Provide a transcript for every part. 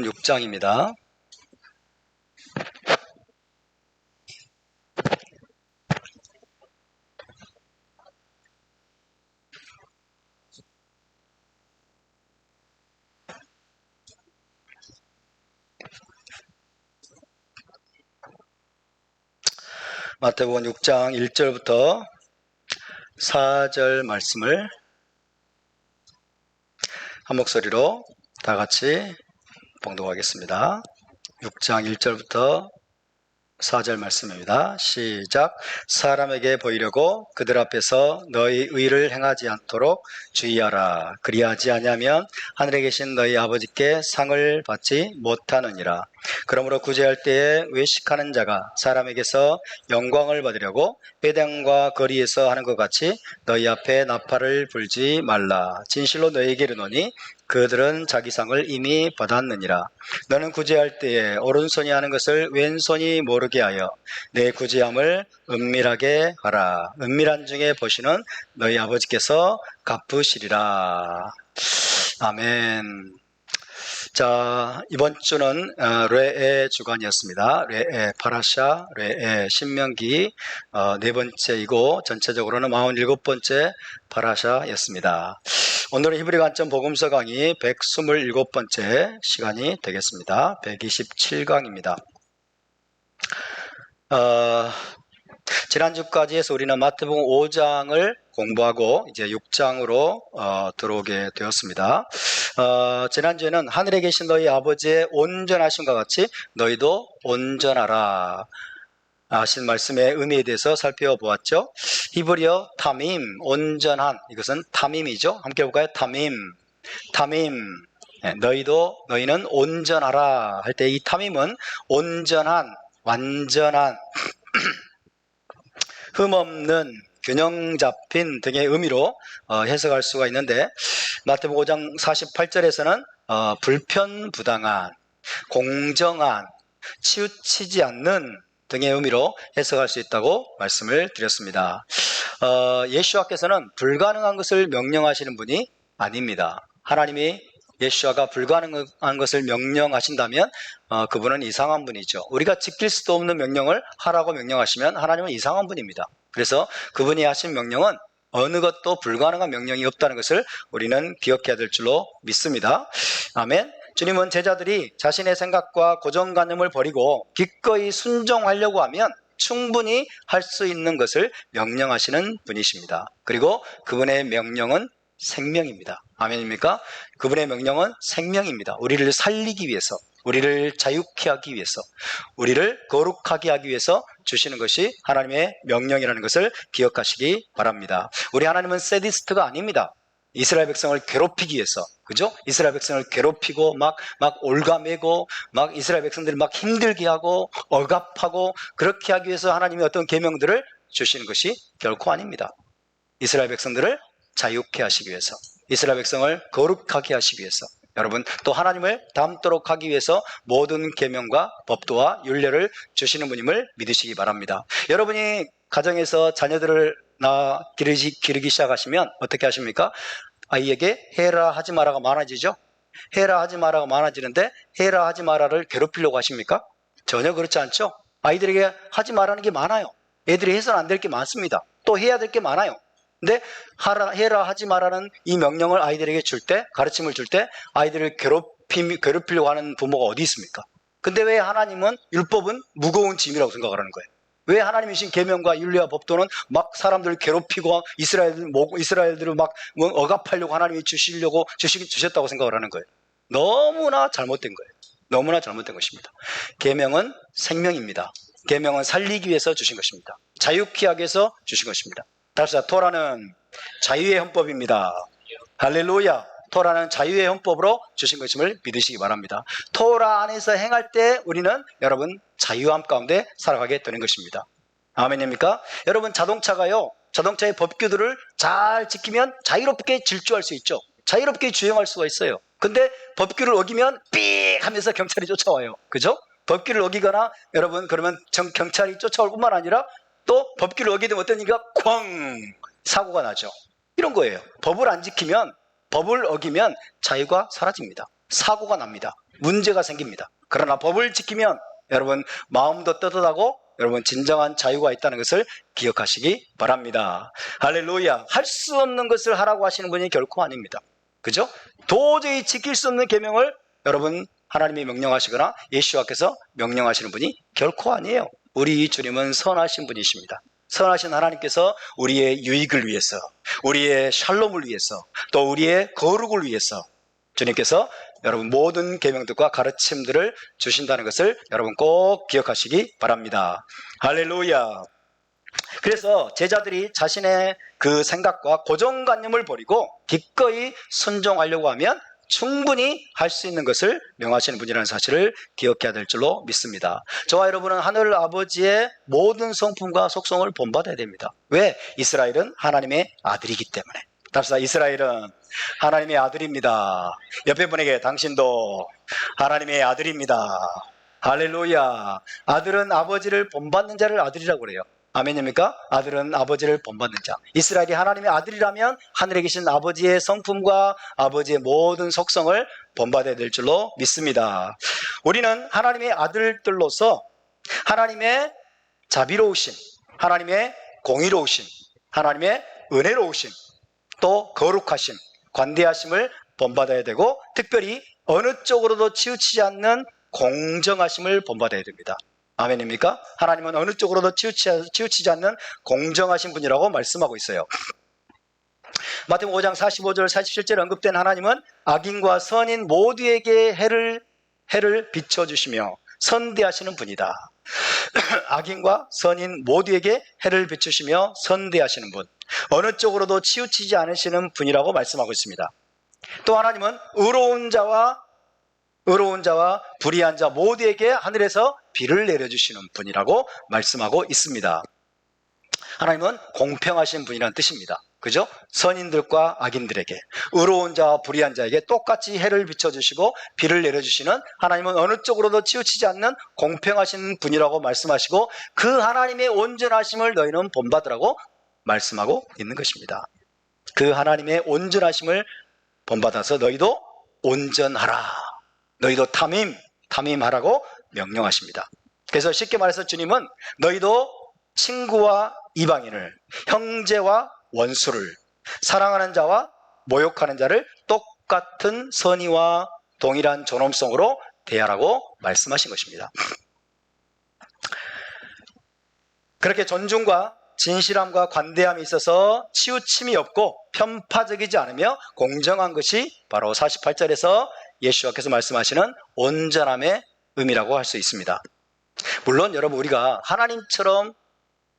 6장입니다. 마태복음 6장 1절부터 4절 말씀을 한 목소리로 다 같이 봉독하겠습니다. 6장 1절부터 4절 말씀입니다. 시작. 사람에게 보이려고 그들 앞에서 너희 의를 행하지 않도록 주의하라. 그리하지 아니하면 하늘에 계신 너희 아버지께 상을 받지 못하느니라. 그러므로 구제할 때에 외식하는 자가 사람에게서 영광을 받으려고 회당과 거리에서 하는 것 같이 너희 앞에 나팔을 불지 말라. 진실로 너희에게 이르노니 그들은 자기 상을 이미 받았느니라. 너는 구제할 때에 오른손이 하는 것을 왼손이 모르게 하여 내 구제함을 은밀하게 하라. 은밀한 중에 보시는 너희 아버지께서 갚으시리라. 아멘. 자, 이번 주는 레의 주간이었습니다. 레의 파라샤, 레의 신명기 네 번째이고 전체적으로는 47번째 파라샤였습니다. 오늘은 히브리 관점 복음서 강의 127번째 시간이 되겠습니다. 127강입니다. 지난주까지 해서 우리는 마태복음 5장을 공부하고 이제 6장으로 들어오게 되었습니다. 지난주에는 하늘에 계신 너희 아버지의 온전하심과 같이 너희도 온전하라 하신 말씀의 의미에 대해서 살펴보았죠. 히브리어 타밈, 온전한, 이것은 타밈이죠. 함께 볼까요? 타밈. 너희는 온전하라 할 때 이 타밈은 온전한, 완전한, 흠없는, 균형 잡힌 등의 의미로 해석할 수가 있는데, 마태복음 5장 48절에서는 불편부당한, 공정한, 치우치지 않는 등의 의미로 해석할 수 있다고 말씀을 드렸습니다. 예수와께서는 불가능한 것을 명령하시는 분이 아닙니다. 하나님이 예수와가 불가능한 것을 명령하신다면 그분은 이상한 분이죠. 우리가 지킬 수도 없는 명령을 하라고 명령하시면 하나님은 이상한 분입니다. 그래서 그분이 하신 명령은 어느 것도 불가능한 명령이 없다는 것을 우리는 기억해야 될 줄로 믿습니다. 아멘. 주님은 제자들이 자신의 생각과 고정관념을 버리고 기꺼이 순종하려고 하면 충분히 할 수 있는 것을 명령하시는 분이십니다. 그리고 그분의 명령은 생명입니다. 아멘입니까? 그분의 명령은 생명입니다. 우리를 살리기 위해서, 우리를 자유케 하기 위해서, 우리를 거룩하게 하기 위해서 주시는 것이 하나님의 명령이라는 것을 기억하시기 바랍니다. 우리 하나님은 세디스트가 아닙니다. 이스라엘 백성을 괴롭히기 위해서, 그죠? 이스라엘 백성을 괴롭히고 막 올가매고 막 이스라엘 백성들을 막 힘들게 하고 억압하고 그렇게 하기 위해서 하나님이 어떤 계명들을 주시는 것이 결코 아닙니다. 이스라엘 백성들을 자유케 하시기 위해서, 이스라엘 백성을 거룩하게 하시기 위해서, 여러분 또 하나님을 닮도록 하기 위해서 모든 계명과 법도와 율례를 주시는 분임을 믿으시기 바랍니다. 여러분이 가정에서 자녀들을 기르기 시작하시면 어떻게 하십니까? 아이에게 해라 하지 마라가 많아지죠. 해라 하지 마라가 많아지는데 해라 하지 마라를 괴롭히려고 하십니까? 전혀 그렇지 않죠. 아이들에게 하지 마라는 게 많아요. 애들이 해서는 안 될 게 많습니다. 또 해야 될 게 많아요. 근데 해라 하지 마라는 이 명령을 아이들에게 줄 때, 가르침을 줄 때 아이들을 괴롭히려고 하는 부모가 어디 있습니까? 근데 왜 하나님은 율법은 무거운 짐이라고 생각하는 거예요? 왜 하나님이 주신 계명과 율례와 법도는 막 사람들을 괴롭히고 이스라엘들을 막 억압하려고 하나님이 주셨다고 생각을 하는 거예요? 너무나 잘못된 거예요. 너무나 잘못된 것입니다. 계명은 생명입니다. 계명은 살리기 위해서 주신 것입니다. 자유케 하기 위해서 주신 것입니다. 다시 토라는 자유의 헌법입니다. 할렐루야. 토라는 자유의 헌법으로 주신 것임을 믿으시기 바랍니다. 토라 안에서 행할 때 우리는 여러분 자유함 가운데 살아가게 되는 것입니다. 아멘입니까? 여러분 자동차의 법규들을 잘 지키면 자유롭게 질주할 수 있죠. 자유롭게 주행할 수가 있어요. 근데 법규를 어기면 삑 하면서 경찰이 쫓아와요. 그죠? 법규를 어기거나 여러분 그러면 경찰이 쫓아올 뿐만 아니라 또 법규를 어기게 되면 어떤 일이가 쾅 사고가 나죠. 이런 거예요. 법을 어기면 자유가 사라집니다. 사고가 납니다. 문제가 생깁니다. 그러나 법을 지키면 여러분 마음도 떳떳하고 여러분 진정한 자유가 있다는 것을 기억하시기 바랍니다. 할렐루야. 할 수 없는 것을 하라고 하시는 분이 결코 아닙니다. 그죠? 도저히 지킬 수 없는 계명을 여러분 하나님이 명령하시거나 예수와께서 명령하시는 분이 결코 아니에요. 우리 주님은 선하신 분이십니다. 선하신 하나님께서 우리의 유익을 위해서, 우리의 샬롬을 위해서, 또 우리의 거룩을 위해서 주님께서 여러분 모든 계명들과 가르침들을 주신다는 것을 여러분 꼭 기억하시기 바랍니다. 할렐루야. 그래서 제자들이 자신의 그 생각과 고정관념을 버리고 기꺼이 순종하려고 하면 충분히 할 수 있는 것을 명하시는 분이라는 사실을 기억해야 될 줄로 믿습니다. 저와 여러분은 하늘 아버지의 모든 성품과 속성을 본받아야 됩니다. 왜? 이스라엘은 하나님의 아들이기 때문에. 답시다. 이스라엘은 하나님의 아들입니다. 옆에 분에게 당신도 하나님의 아들입니다. 할렐루야. 아들은 아버지를 본받는 자를 아들이라고 그래요. 아멘입니까? 아들은 아버지를 본받는 자. 이스라엘이 하나님의 아들이라면 하늘에 계신 아버지의 성품과 아버지의 모든 속성을 본받아야 될 줄로 믿습니다. 우리는 하나님의 아들들로서 하나님의 자비로우심, 하나님의 공의로우심, 하나님의 은혜로우심, 또 거룩하심, 관대하심을 본받아야 되고 특별히 어느 쪽으로도 치우치지 않는 공정하심을 본받아야 됩니다. 아멘입니까? 하나님은 어느 쪽으로도 치우치지 않는 공정하신 분이라고 말씀하고 있어요. 마태복음 5장 45절 47절 언급된 하나님은 악인과 선인 모두에게 해를 비춰주시며 선대하시는 분이다. 악인과 선인 모두에게 해를 비추시며 선대하시는 분, 어느 쪽으로도 치우치지 않으시는 분이라고 말씀하고 있습니다. 또 하나님은 의로운 자와 불의한 자 모두에게 하늘에서 비를 내려주시는 분이라고 말씀하고 있습니다. 하나님은 공평하신 분이라는 뜻입니다. 그죠? 선인들과 악인들에게, 의로운 자와 불의한 자에게 똑같이 해를 비춰주시고 비를 내려주시는 하나님은 어느 쪽으로도 치우치지 않는 공평하신 분이라고 말씀하시고 그 하나님의 온전하심을 너희는 본받으라고 말씀하고 있는 것입니다. 그 하나님의 온전하심을 본받아서 너희도 온전하라. 너희도 탐임하라고 명령하십니다. 그래서 쉽게 말해서 주님은 너희도 친구와 이방인을, 형제와 원수를, 사랑하는 자와 모욕하는 자를 똑같은 선의와 동일한 존엄성으로 대하라고 말씀하신 것입니다. 그렇게 존중과 진실함과 관대함이 있어서 치우침이 없고 편파적이지 않으며 공정한 것이 바로 48절에서 예수와께서 말씀하시는 온전함의 의미라고 할 수 있습니다. 물론 여러분 우리가 하나님처럼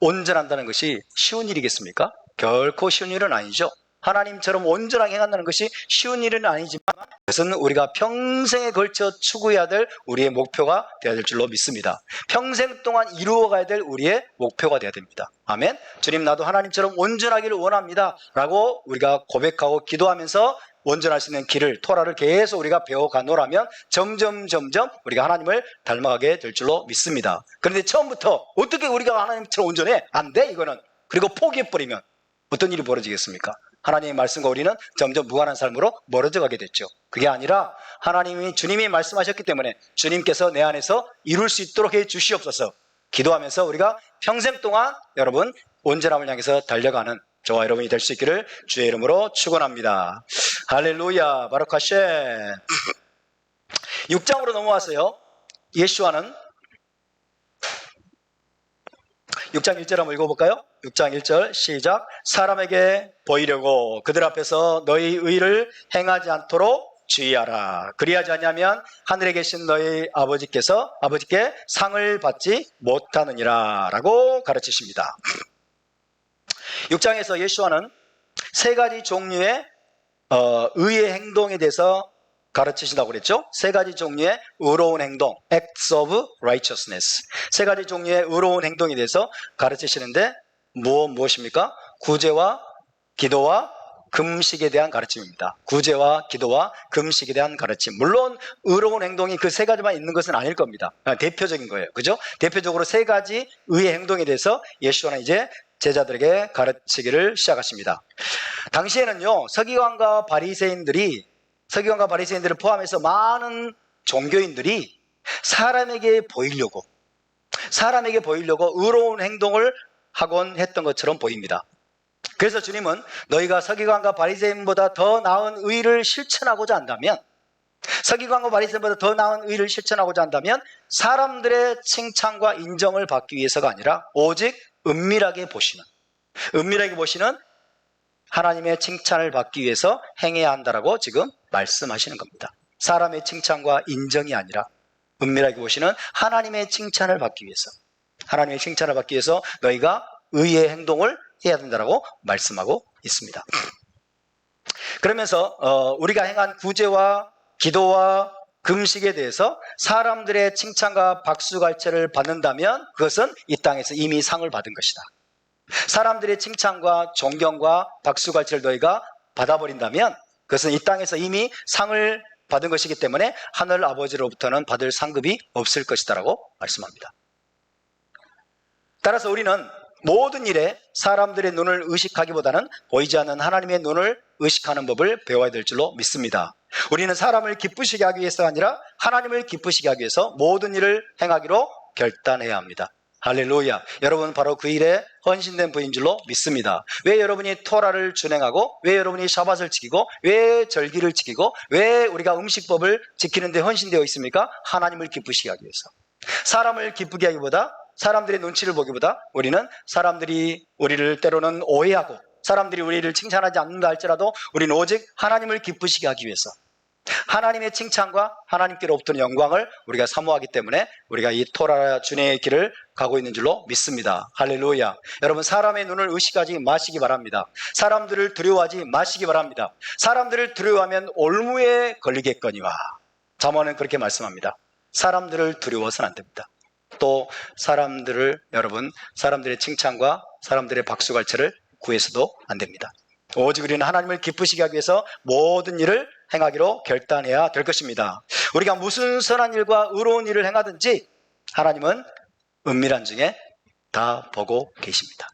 온전한다는 것이 쉬운 일이겠습니까? 결코 쉬운 일은 아니죠. 하나님처럼 온전하게 행한다는 것이 쉬운 일은 아니지만 그것은 우리가 평생에 걸쳐 추구해야 될 우리의 목표가 되어야 될 줄로 믿습니다. 평생 동안 이루어가야 될 우리의 목표가 되어야 됩니다. 아멘. 주님 나도 하나님처럼 온전하기를 원합니다 라고 우리가 고백하고 기도하면서 온전할 수 있는 길을, 토라를 계속 우리가 배워가노라면 점점 우리가 하나님을 닮아가게 될 줄로 믿습니다. 그런데 처음부터 어떻게 우리가 하나님처럼 온전해? 안 돼 이거는. 그리고 포기해버리면 어떤 일이 벌어지겠습니까? 하나님의 말씀과 우리는 점점 무한한 삶으로 멀어져 가게 됐죠. 그게 아니라 주님이 말씀하셨기 때문에 주님께서 내 안에서 이룰 수 있도록 해 주시옵소서 기도하면서 우리가 평생 동안 여러분 온전함을 향해서 달려가는 저와 여러분이 될 수 있기를 주의 이름으로 축원합니다. 할렐루야, 바룩 하셈. 6장으로 넘어왔어요. 예수와는 6장 1절 한번 읽어볼까요? 6장 1절 시작. 사람에게 보이려고 그들 앞에서 너희 의를 행하지 않도록 주의하라. 그리하지 않으면 하늘에 계신 너희 아버지께 상을 받지 못하느니라 라고 가르치십니다. 6장에서 예수와는 세 가지 종류의 의의 행동에 대해서 가르치신다고 그랬죠? 세 가지 종류의 의로운 행동, acts of righteousness. 세 가지 종류의 의로운 행동에 대해서 가르치시는데 무엇입니까? 구제와 기도와 금식에 대한 가르침입니다. 구제와 기도와 금식에 대한 가르침. 물론 의로운 행동이 그 세 가지만 있는 것은 아닐 겁니다. 대표적인 거예요. 그죠? 대표적으로 세 가지 의의 행동에 대해서 예수와는 이제 제자들에게 가르치기를 시작하십니다. 당시에는요, 서기관과 바리새인들이 서기관과 바리새인들을 포함해서 많은 종교인들이 사람에게 보이려고 의로운 행동을 하곤 했던 것처럼 보입니다. 그래서 주님은 너희가 서기관과 바리새인보다 더 나은 의를 실천하고자 한다면, 서기관과 바리새인보다 더 나은 의를 실천하고자 한다면 사람들의 칭찬과 인정을 받기 위해서가 아니라 오직 은밀하게 보시는 하나님의 칭찬을 받기 위해서 행해야 한다라고 지금 말씀하시는 겁니다. 사람의 칭찬과 인정이 아니라 은밀하게 보시는 하나님의 칭찬을 받기 위해서 너희가 의의 행동을 해야 된다라고 말씀하고 있습니다. 그러면서 우리가 행한 구제와 기도와 금식에 대해서 사람들의 칭찬과 박수갈채를 받는다면 그것은 이 땅에서 이미 상을 받은 것이다. 사람들의 칭찬과 존경과 박수갈채를 너희가 받아버린다면 그것은 이 땅에서 이미 상을 받은 것이기 때문에 하늘 아버지로부터는 받을 상급이 없을 것이다라고 말씀합니다. 따라서 우리는 모든 일에 사람들의 눈을 의식하기보다는 보이지 않는 하나님의 눈을 의식하는 법을 배워야 될 줄로 믿습니다. 우리는 사람을 기쁘시게 하기 위해서가 아니라 하나님을 기쁘시게 하기 위해서 모든 일을 행하기로 결단해야 합니다. 할렐루야. 여러분 바로 그 일에 헌신된 분인 줄로 믿습니다. 왜 여러분이 토라를 준행하고, 왜 여러분이 샤밧을 지키고, 왜 절기를 지키고, 왜 우리가 음식법을 지키는 데 헌신되어 있습니까? 하나님을 기쁘시게 하기 위해서. 사람을 기쁘게 하기보다, 사람들의 눈치를 보기보다 우리는 사람들이 우리를 때로는 오해하고 사람들이 우리를 칭찬하지 않는다 할지라도 우리는 오직 하나님을 기쁘시게 하기 위해서, 하나님의 칭찬과 하나님께로부터는 영광을 우리가 사모하기 때문에 우리가 이 토라 준행의 길을 가고 있는 줄로 믿습니다. 할렐루야. 여러분 사람의 눈을 의식하지 마시기 바랍니다. 사람들을 두려워하지 마시기 바랍니다. 사람들을 두려워하면 올무에 걸리겠거니와. 잠언은 그렇게 말씀합니다. 사람들을 두려워서는 안 됩니다. 또 사람들의 칭찬과 사람들의 박수갈채를 구해서도 안 됩니다. 오직 우리는 하나님을 기쁘시게 하기 위해서 모든 일을 행하기로 결단해야 될 것입니다. 우리가 무슨 선한 일과 의로운 일을 행하든지 하나님은 은밀한 중에 다 보고 계십니다.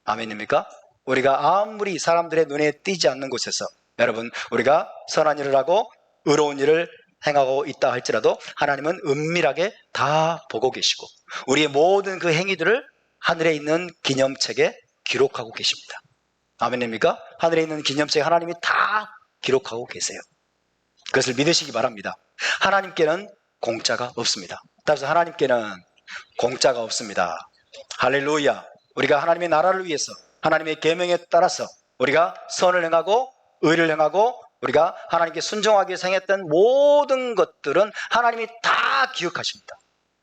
아멘입니까? 우리가 아무리 사람들의 눈에 띄지 않는 곳에서 여러분 우리가 선한 일을 하고 의로운 일을 행하고 있다 할지라도 하나님은 은밀하게 다 보고 계시고 우리의 모든 그 행위들을 하늘에 있는 기념책에 기록하고 계십니다. 아멘입니까? 하늘에 있는 기념책에 하나님이 다 기록하고 계세요. 그것을 믿으시기 바랍니다. 하나님께는 공짜가 없습니다. 따라서 하나님께는 공짜가 없습니다. 할렐루야. 우리가 하나님의 나라를 위해서 하나님의 계명에 따라서 우리가 선을 행하고 의를 행하고 우리가 하나님께 순종하기 위해서 행했던 모든 것들은 하나님이 다 기억하십니다.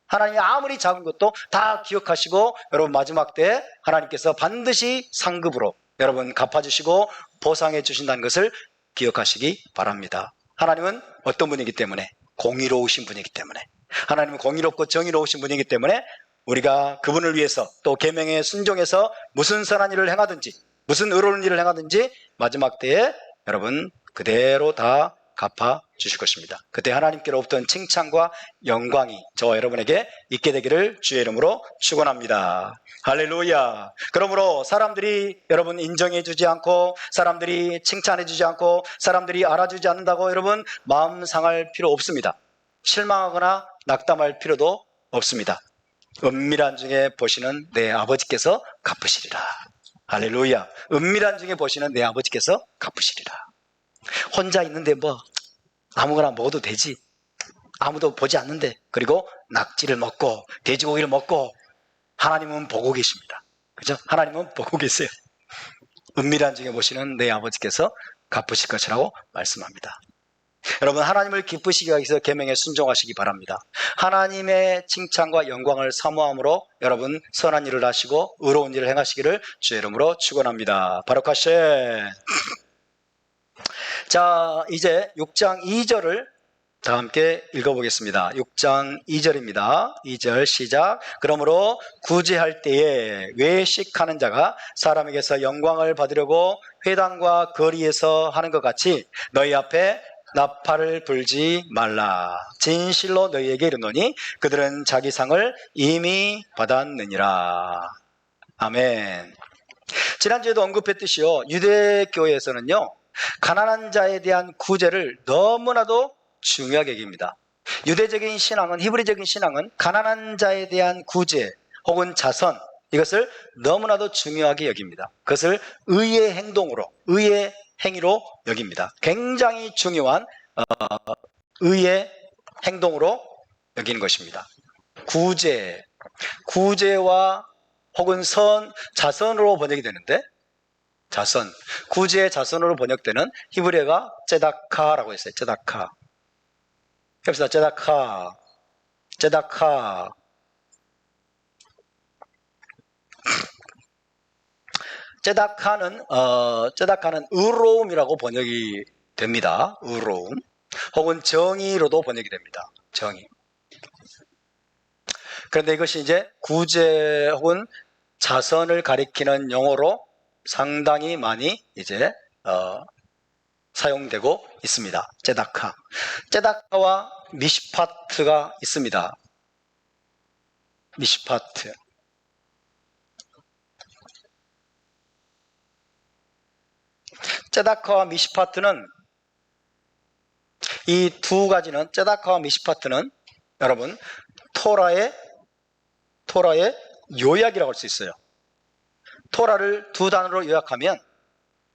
하나님이 아무리 작은 것도 다 기억하시고 여러분 마지막 때에 하나님께서 반드시 상급으로 여러분 갚아주시고 보상해 주신다는 것을 기억하시기 바랍니다. 하나님은 어떤 분이기 때문에? 공의로우신 분이기 때문에. 하나님은 공의롭고 정의로우신 분이기 때문에 우리가 그분을 위해서 또 계명에 순종해서 무슨 선한 일을 행하든지 무슨 의로운 일을 행하든지 마지막 때에 여러분 그대로 다 갚아 주실 것입니다. 그때 하나님께로부터는 칭찬과 영광이 저와 여러분에게 있게 되기를 주의 이름으로 축원합니다. 할렐루야. 그러므로 사람들이 여러분 인정해 주지 않고 사람들이 칭찬해 주지 않고 사람들이 알아주지 않는다고 여러분 마음 상할 필요 없습니다. 실망하거나 낙담할 필요도 없습니다. 은밀한 중에 보시는 내 아버지께서 갚으시리라. 할렐루야. 은밀한 중에 보시는 내 아버지께서 갚으시리라. 혼자 있는데 뭐 아무거나 먹어도 되지, 아무도 보지 않는데, 그리고 낙지를 먹고 돼지고기를 먹고 하나님은 보고 계십니다. 그죠? 하나님은 보고 계세요. 은밀한 중에 보시는 내 아버지께서 갚으실 것이라고 말씀합니다. 여러분 하나님을 기쁘시게 하기 위해서 계명에 순종하시기 바랍니다. 하나님의 칭찬과 영광을 사모함으로 여러분 선한 일을 하시고 의로운 일을 행하시기를 주의 이름으로 축원합니다. 바룩하세. 자, 이제 6장 2절을 다 함께 읽어보겠습니다. 6장 2절입니다. 2절 시작. 그러므로 구제할 때에 외식하는 자가 사람에게서 영광을 받으려고 회당과 거리에서 하는 것 같이 너희 앞에 나팔을 불지 말라. 진실로 너희에게 이르노니 그들은 자기 상을 이미 받았느니라. 아멘. 지난주에도 언급했듯이요, 유대교에서는요 가난한 자에 대한 구제를 너무나도 중요하게 여깁니다. 유대적인 신앙은, 히브리적인 신앙은 가난한 자에 대한 구제 혹은 자선, 이것을 너무나도 중요하게 여깁니다. 그것을 의의 행동으로, 의의 행위로 여깁니다. 굉장히 중요한 의의 행동으로 여기는 것입니다. 구제와 혹은 자선으로 번역이 되는데, 자선, 구제의 자선으로 번역되는 히브리어가 ጼ다카라고 했어요. ጼ다카. 해봅시다. ጼ다카. ጼ다카는 의로움이라고 번역이 됩니다. 의로움. 혹은 정의로도 번역이 됩니다. 정의. 그런데 이것이 이제 구제 혹은 자선을 가리키는 용어로 상당히 많이 이제 사용되고 있습니다. ጼ다카와 미시파트가 있습니다. 미시파트. ጼ다카와 미시파트는, 이 두 가지는, ጼ다카와 미시파트는 여러분 토라의 요약이라고 할 수 있어요. 토라를 두 단어로 요약하면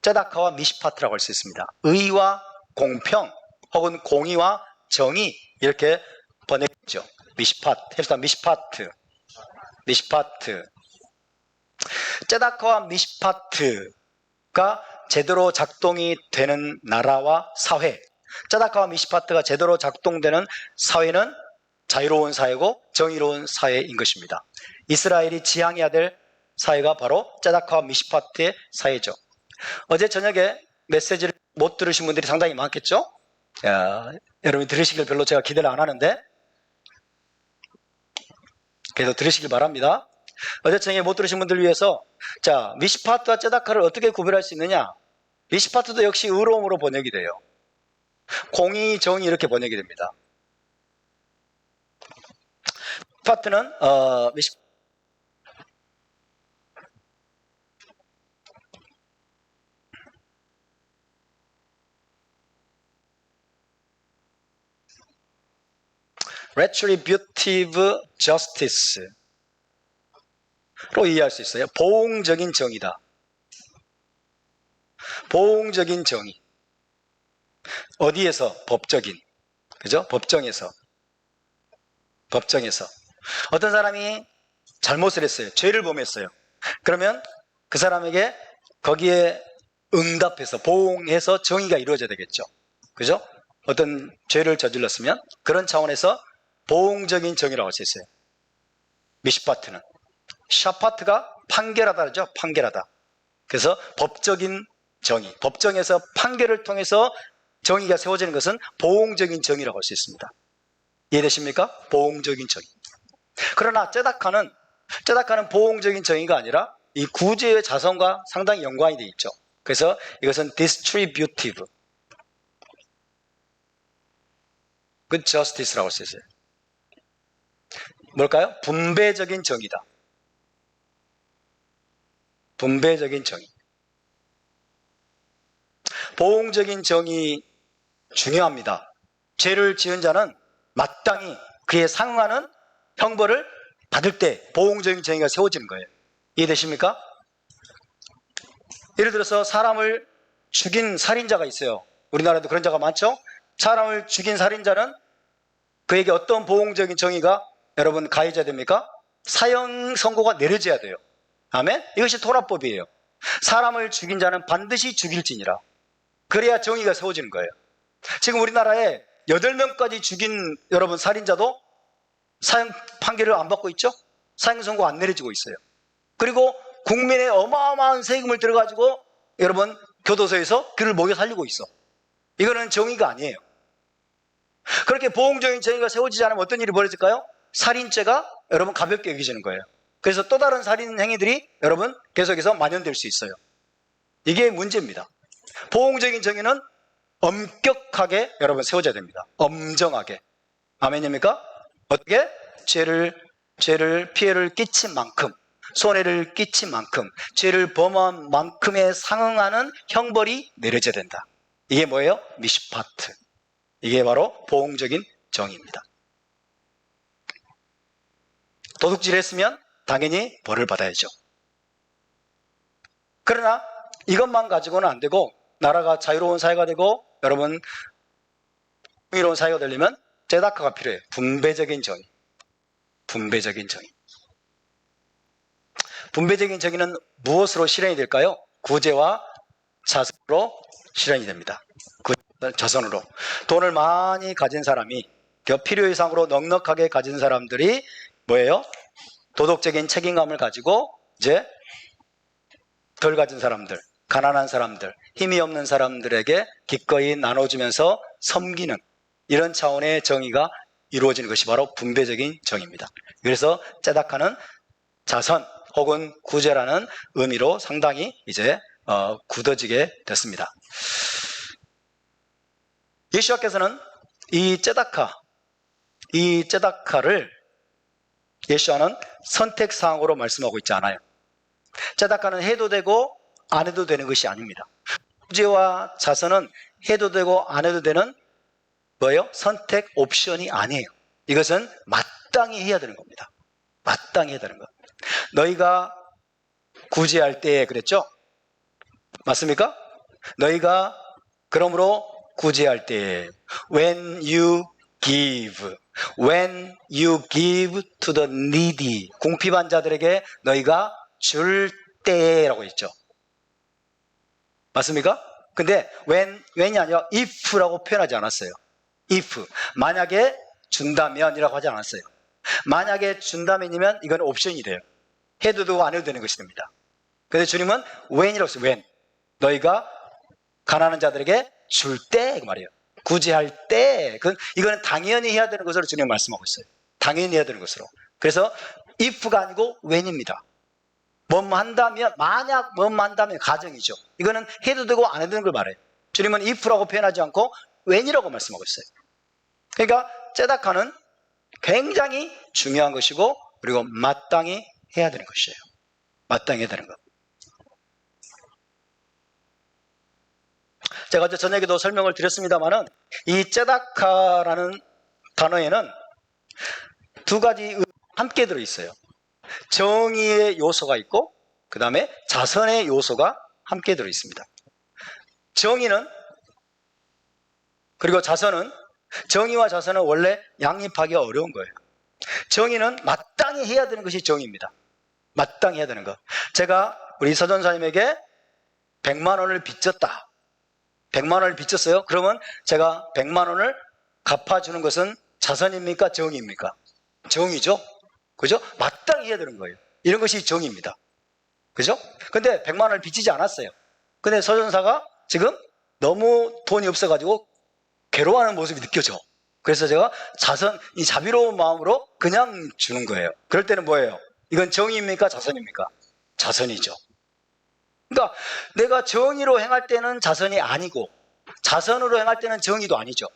ጼ다카와 미시파트라고 할 수 있습니다. 의와 공평 혹은 공의와 정의, 이렇게 번역했죠. 미시파트. ጼ다카와 미시파트가 제대로 작동이 되는 나라와 사회, ጼ다카와 미시파트가 제대로 작동되는 사회는 자유로운 사회고 정의로운 사회인 것입니다. 이스라엘이 지향해야 될 사회가 바로 ጼ다카와 미시파트의 사회죠. 어제 저녁에 메시지를 못 들으신 분들이 상당히 많겠죠? 여러분이 들으시길 별로 제가 기대를 안 하는데, 그래서 들으시길 바랍니다. 어제 저녁에 못 들으신 분들을 위해서, 자, 미시파트와 ጼ다카를 어떻게 구별할 수 있느냐? 미시파트도 역시 의로움으로 번역이 돼요. 공의, 정의, 이렇게 번역이 됩니다. 미시파트는 retributive justice로 이해할 수 있어요. 보응적인 정의다. 보응적인 정의. 어디에서? 법적인. 그죠? 법정에서. 어떤 사람이 잘못을 했어요. 죄를 범했어요. 그러면 그 사람에게 거기에 응답해서, 보응해서 정의가 이루어져야 되겠죠. 그죠? 어떤 죄를 저질렀으면 그런 차원에서 보응적인 정의라고 할 수 있어요. 미시파트는. 샤파트가 판결하다 그러죠. 판결하다. 그래서 법적인 정의, 법정에서 판결을 통해서 정의가 세워지는 것은 보응적인 정의라고 할 수 있습니다. 이해되십니까? 보응적인 정의. 그러나 ጼ다카는 보응적인 정의가 아니라 이 구제의 자선과 상당히 연관이 되어 있죠. 그래서 이것은 distributive, good justice라고 할 수 있어요. 뭘까요? 분배적인 정의다. 분배적인 정의. 보응적인 정의 중요합니다. 죄를 지은 자는 마땅히 그에 상응하는 형벌을 받을 때 보응적인 정의가 세워지는 거예요. 이해되십니까? 예를 들어서 사람을 죽인 살인자가 있어요. 우리나라에도 그런 자가 많죠? 사람을 죽인 살인자는 그에게 어떤 보응적인 정의가 여러분 가해져야 됩니까? 사형 선고가 내려져야 돼요. 아멘? 이것이 토라법이에요. 사람을 죽인 자는 반드시 죽일지니라. 그래야 정의가 세워지는 거예요. 지금 우리나라에 8명까지 죽인 여러분 살인자도 사형 판결을 안 받고 있죠? 사형 선고 안 내려지고 있어요. 그리고 국민의 어마어마한 세금을 들어가지고 여러분 교도소에서 그를 먹여 살리고 있어. 이거는 정의가 아니에요. 그렇게 보응적인 정의가 세워지지 않으면 어떤 일이 벌어질까요? 살인죄가 여러분 가볍게 여겨지는 거예요. 그래서 또 다른 살인 행위들이 여러분 계속해서 만연될 수 있어요. 이게 문제입니다. 보응적인 정의는 엄격하게 여러분 세워져야 됩니다. 엄정하게. 아멘입니까? 어떻게? 피해를 끼친 만큼, 손해를 끼친 만큼, 죄를 범한 만큼에 상응하는 형벌이 내려져야 된다. 이게 뭐예요? 미슈파트. 이게 바로 보응적인 정의입니다. 도둑질했으면 당연히 벌을 받아야죠. 그러나 이것만 가지고는 안 되고 나라가 자유로운 사회가 되고 여러분 풍요로운 사회가 되려면 제다카가 필요해요. 분배적인 정의. 분배적인 정의. 분배적인 정의는 무엇으로 실현이 될까요? 구제와 자선으로 실현이 됩니다. 자선으로. 돈을 많이 가진 사람이 필요 이상으로 넉넉하게 가진 사람들이 뭐예요? 도덕적인 책임감을 가지고 이제 덜 가진 사람들, 가난한 사람들, 힘이 없는 사람들에게 기꺼이 나눠주면서 섬기는 이런 차원의 정의가 이루어지는 것이 바로 분배적인 정의입니다. 그래서 제다카는 자선 혹은 구제라는 의미로 상당히 이제 굳어지게 됐습니다. 예수와께서는 이 제다카를 예수와는 선택사항으로 말씀하고 있지 않아요. 제다카는 해도 되고 안 해도 되는 것이 아닙니다. 구제와 자선은 해도 되고 안 해도 되는 뭐예요? 선택 옵션이 아니에요. 이것은 마땅히 해야 되는 겁니다. 마땅히 해야 되는 것. 너희가 구제할 때에 그랬죠? 맞습니까? 너희가 그러므로 구제할 때에 when you give to the needy 궁핍한 자들에게 너희가 줄 때라고 했죠. 맞습니까? 근데 when이 아니라 if라고 표현하지 않았어요. if 만약에 준다면이라고 하지 않았어요. 만약에 준다면이면 이건 옵션이 돼요. 해도 되고 안 해도 되는 것이 됩니다. 그런데 주님은 when이라고 했어요. when 너희가 가난한 자들에게 줄 때 그 말이에요. 구제할 때 이거는 당연히 해야 되는 것으로 주님 말씀하고 있어요. 당연히 해야 되는 것으로. 그래서 if가 아니고 when입니다. 뭐뭐 한다면 만약 뭐뭐 한다면 가정이죠. 이거는 해도 되고 안 해도 되는 걸 말해요. 주님은 if라고 표현하지 않고 when이라고 말씀하고 있어요. 그러니까 제다카는 굉장히 중요한 것이고 그리고 마땅히 해야 되는 것이에요. 마땅히 해야 되는 것. 제가 어제 저녁에도 설명을 드렸습니다만은 이 제다카라는 단어에는 두 가지 함께 들어있어요. 정의의 요소가 있고 그 다음에 자선의 요소가 함께 들어있습니다. 정의는 그리고 자선은 정의와 자선은 원래 양립하기 어려운 거예요. 정의는 마땅히 해야 되는 것이 정의입니다. 마땅히 해야 되는 것. 제가 우리 서전사님에게 100만 원을 빚졌다. 100만 원을 빚졌어요. 그러면 제가 100만 원을 갚아주는 것은 자선입니까? 정의입니까? 정의죠. 그죠? 마땅히 해야 되는 거예요. 이런 것이 정의입니다. 그죠? 근데 100만 원을 빚지지 않았어요. 근데 서전사가 지금 너무 돈이 없어가지고 괴로워하는 모습이 느껴져. 그래서 제가 이 자비로운 마음으로 그냥 주는 거예요. 그럴 때는 뭐예요? 이건 정의입니까? 자선입니까? 자선이죠. 그러니까 내가 정의로 행할 때는 자선이 아니고 자선으로 행할 때는 정의도 아니죠.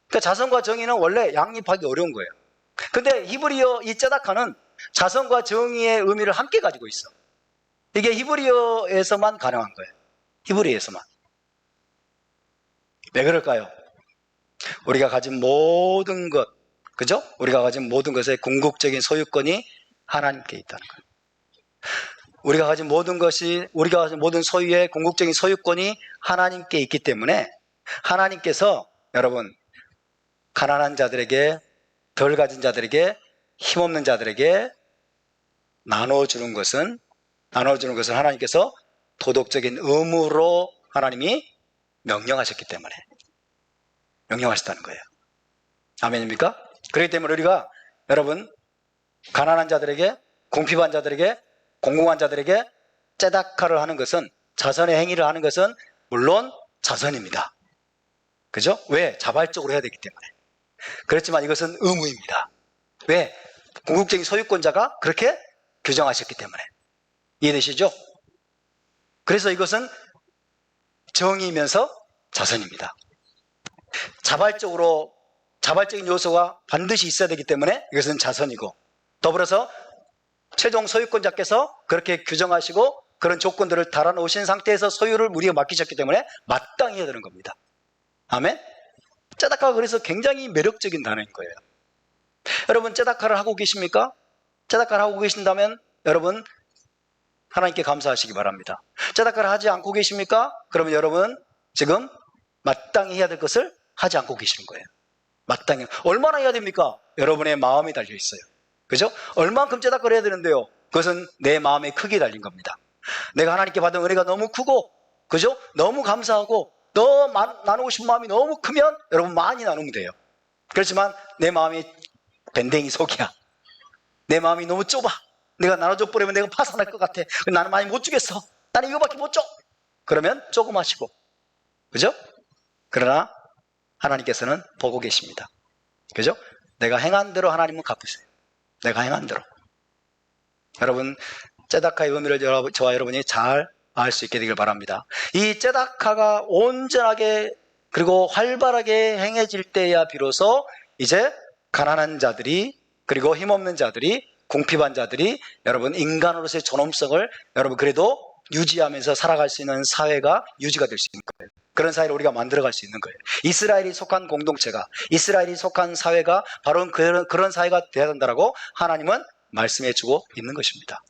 그러니까 자선과 정의는 원래 양립하기 어려운 거예요. 근데 히브리어 이 제다카는 자선과 정의의 의미를 함께 가지고 있어. 이게 히브리어에서만 가능한 거예요. 히브리어에서만. 왜 그럴까요? 우리가 가진 모든 것, 그죠? 우리가 가진 모든 것의 궁극적인 소유권이 하나님께 있다는 거예요. 우리가 가진 모든 소유의 궁극적인 소유권이 하나님께 있기 때문에 하나님께서 여러분 가난한 자들에게 덜 가진 자들에게 힘없는 자들에게 나눠주는 것은 하나님께서 도덕적인 의무로 하나님이 명령하셨기 때문에 명령하셨다는 거예요. 아멘입니까? 그렇기 때문에 우리가 여러분 가난한 자들에게 궁핍한 자들에게 공공한 자들에게 제다카를 하는 것은 자선의 행위를 하는 것은 물론 자선입니다. 그죠? 왜? 자발적으로 해야 되기 때문에. 그렇지만 이것은 의무입니다. 왜? 궁극적인 소유권자가 그렇게 규정하셨기 때문에. 이해되시죠? 그래서 이것은 정의이면서 자선입니다. 자발적인 요소가 반드시 있어야 되기 때문에 이것은 자선이고 더불어서 최종 소유권자께서 그렇게 규정하시고 그런 조건들을 달아놓으신 상태에서 소유를 우리가 맡기셨기 때문에 마땅히 해야 되는 겁니다. 아멘? 째다카가 그래서 굉장히 매력적인 단어인 거예요. 여러분 째다카를 하고 계십니까? 째다카를 하고 계신다면 여러분 하나님께 감사하시기 바랍니다. 째다카를 하지 않고 계십니까? 그러면 여러분 지금 마땅히 해야 될 것을 하지 않고 계시는 거예요. 마땅히. 얼마나 해야 됩니까? 여러분의 마음이 달려 있어요. 그죠? 얼만큼 째다카를 해야 되는데요. 그것은 내 마음의 크기에 달린 겁니다. 내가 하나님께 받은 은혜가 너무 크고, 그죠? 너무 감사하고, 더 나누고 싶은 마음이 너무 크면 여러분 많이 나누면 돼요. 그렇지만 내 마음이 밴댕이 속이야. 내 마음이 너무 좁아. 내가 나눠줘 버리면 내가 파산할 것 같아. 나는 많이 못 주겠어. 나는 이거밖에 못 줘. 그러면 조금 하시고. 그죠? 그러나 하나님께서는 보고 계십니다. 그죠? 내가 행한 대로 하나님은 갚으세요. 내가 행한 대로. 여러분 째다카의 의미를 저와 여러분이 잘 알 수 있게 되길 바랍니다. 이 째다카가 온전하게 그리고 활발하게 행해질 때야 비로소 이제 가난한 자들이 그리고 힘없는 자들이 궁핍한 자들이 여러분 인간으로서의 존엄성을 여러분 그래도 유지하면서 살아갈 수 있는 사회가 유지가 될 수 있는 거예요. 그런 사회를 우리가 만들어갈 수 있는 거예요. 이스라엘이 속한 공동체가 이스라엘이 속한 사회가 바로 그런 사회가 되어야 된다라고 하나님은 말씀해 주고 있는 것입니다.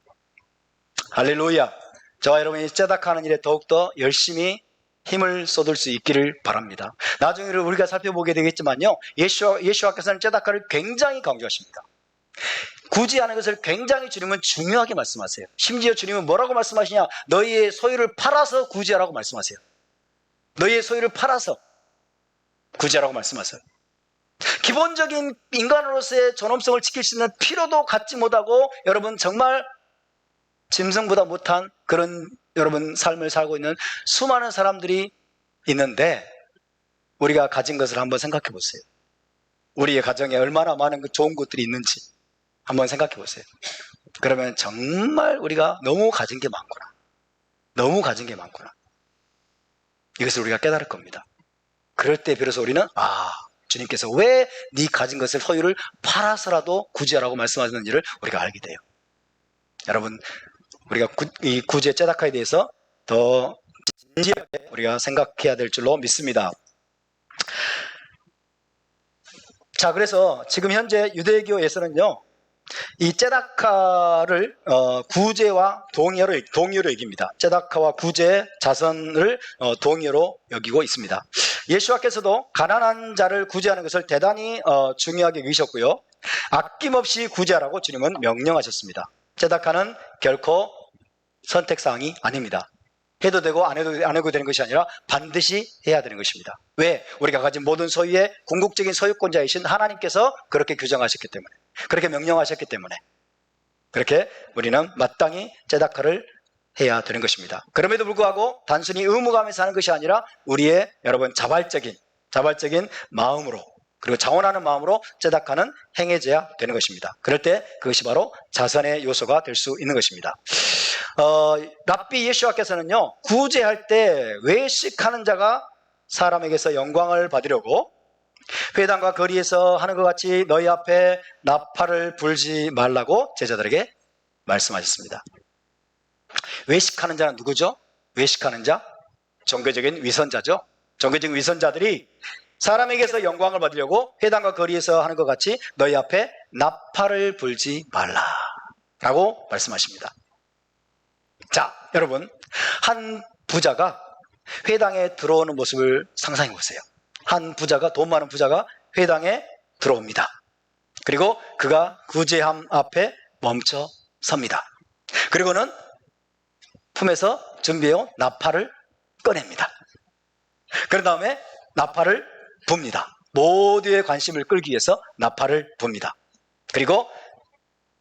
할렐루야. 저와 여러분이 째다카하는 일에 더욱더 열심히 힘을 쏟을 수 있기를 바랍니다. 나중에 우리가 살펴보게 되겠지만요, 예수와께서는 째다카를 굉장히 강조하십니다. 굳이 하는 것을 굉장히 주님은 중요하게 말씀하세요. 심지어 주님은 뭐라고 말씀하시냐? 너희의 소유를 팔아서 구제하라고 말씀하세요. 너희의 소유를 팔아서 구제하라고 말씀하세요. 기본적인 인간으로서의 존엄성을 지킬 수 있는 필요도 갖지 못하고 여러분 정말 짐승보다 못한 그런 여러분 삶을 살고 있는 수많은 사람들이 있는데 우리가 가진 것을 한번 생각해 보세요. 우리의 가정에 얼마나 많은 좋은 것들이 있는지 한번 생각해 보세요. 그러면 정말 우리가 너무 가진 게 많구나. 너무 가진 게 많구나. 이것을 우리가 깨달을 겁니다. 그럴 때 비로소 우리는 주님께서 왜 네 가진 것을 소유를 팔아서라도 구제하라고 말씀하시는지를 우리가 알게 돼요. 여러분 우리가 이 구제 째다카에 대해서 더 진지하게 우리가 생각해야 될 줄로 믿습니다. 자, 그래서 지금 현재 유대교에서는요, 이 째다카를 구제와 동의어로 여깁니다. 째다카와 구제, 자선을 동의어로 여기고 있습니다. 예수와께서도 가난한 자를 구제하는 것을 대단히 중요하게 여기셨고요. 아낌없이 구제하라고 주님은 명령하셨습니다. 째다카는 결코 선택사항이 아닙니다. 해도 되고 안 해도 되는 것이 아니라 반드시 해야 되는 것입니다. 왜? 우리가 가진 모든 소유의 궁극적인 소유권자이신 하나님께서 그렇게 규정하셨기 때문에, 그렇게 명령하셨기 때문에 그렇게 우리는 마땅히 째다카를 해야 되는 것입니다. 그럼에도 불구하고 단순히 의무감에서 하는 것이 아니라 우리의 여러분 자발적인 마음으로 그리고 자원하는 마음으로 째다카는 행해져야 되는 것입니다. 그럴 때 그것이 바로 자선의 요소가 될 수 있는 것입니다. 랍비 예수와께서는요, 구제할 때 외식하는 자가 사람에게서 영광을 받으려고 회당과 거리에서 하는 것 같이 너희 앞에 나팔을 불지 말라고 제자들에게 말씀하셨습니다. 외식하는 자는 누구죠? 외식하는 자? 종교적인 위선자죠. 종교적인 위선자들이 사람에게서 영광을 받으려고 회당과 거리에서 하는 것 같이 너희 앞에 나팔을 불지 말라라고 말씀하십니다. 자, 여러분, 한 부자가 회당에 들어오는 모습을 상상해 보세요. 한 부자가, 돈 많은 부자가 회당에 들어옵니다. 그리고 그가 구제함 앞에 멈춰 섭니다. 그리고는 품에서 준비해온 나팔을 꺼냅니다. 그런 다음에 나팔을 붑니다. 모두의 관심을 끌기 위해서 나팔을 붑니다. 그리고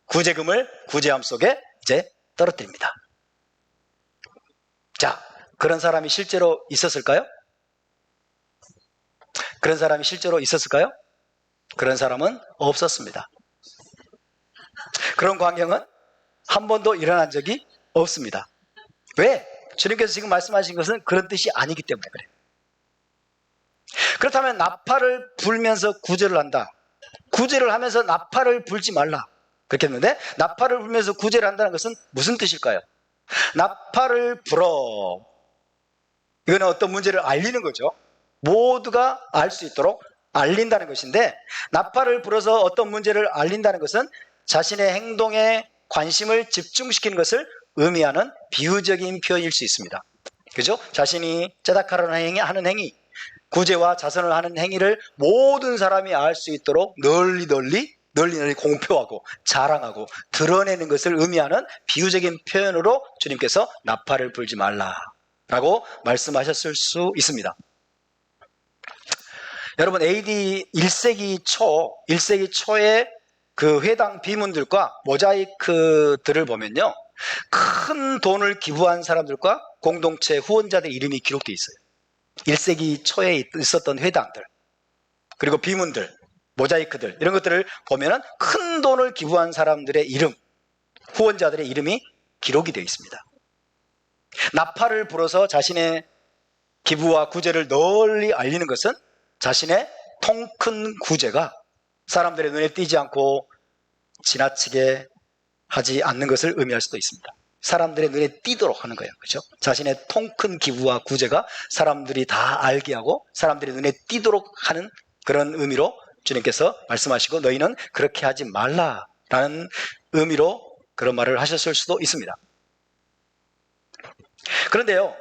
구제금을 구제함 속에 이제 떨어뜨립니다. 자, 그런 사람이 실제로 있었을까요? 그런 사람이 실제로 있었을까요? 그런 사람은 없었습니다. 그런 광경은 한 번도 일어난 적이 없습니다. 왜? 주님께서 지금 말씀하신 것은 그런 뜻이 아니기 때문에 그래요. 그렇다면 나팔을 불면서 구제를 한다. 구제를 하면서 나팔을 불지 말라. 그렇게 했는데 나팔을 불면서 구제를 한다는 것은 무슨 뜻일까요? 나팔을 불어. 이거는 어떤 문제를 알리는 거죠. 모두가 알 수 있도록 알린다는 것인데, 나팔을 불어서 어떤 문제를 알린다는 것은 자신의 행동에 관심을 집중시키는 것을 의미하는 비유적인 표현일 수 있습니다. 그죠? 자신이 하는 행위, 구제와 자선을 하는 행위를 모든 사람이 알 수 있도록 널리 공표하고 자랑하고 드러내는 것을 의미하는 비유적인 표현으로 주님께서 나팔을 불지 말라라고 말씀하셨을 수 있습니다. 여러분, AD 1세기 초에 그 회당 비문들과 모자이크들을 보면요, 큰 돈을 기부한 사람들과 공동체 후원자들 이름이 기록되어 있어요. 1세기 초에 있었던 회당들, 그리고 비문들, 모자이크들, 이런 것들을 보면은 큰 돈을 기부한 사람들의 이름, 후원자들의 이름이 기록이 되어 있습니다. 나팔을 불어서 자신의 기부와 구제를 널리 알리는 것은 자신의 통큰 구제가 사람들의 눈에 띄지 않고 지나치게 하지 않는 것을 의미할 수도 있습니다. 사람들의 눈에 띄도록 하는 거예요. 그렇죠? 자신의 통큰 기부와 구제가 사람들이 다 알게 하고 사람들의 눈에 띄도록 하는 그런 의미로 주님께서 말씀하시고, 너희는 그렇게 하지 말라라는 의미로 그런 말을 하셨을 수도 있습니다. 그런데요,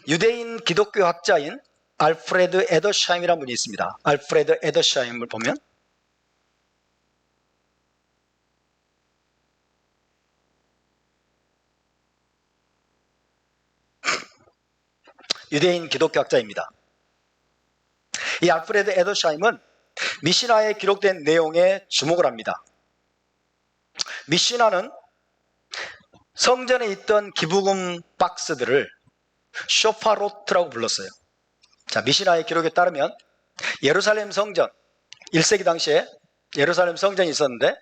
유대인 기독교 학자인 알프레드 에더샤임이라는 분이 있습니다. 알프레드 에더샤임을 보면 유대인 기독교 학자입니다. 이 알프레드 에더샤임은 미시나에 기록된 내용에 주목을 합니다. 미시나는 성전에 있던 기부금 박스들을 쇼파로트라고 불렀어요. 자, 미시나의 기록에 따르면 예루살렘 성전, 1세기 당시에 예루살렘 성전이 있었는데,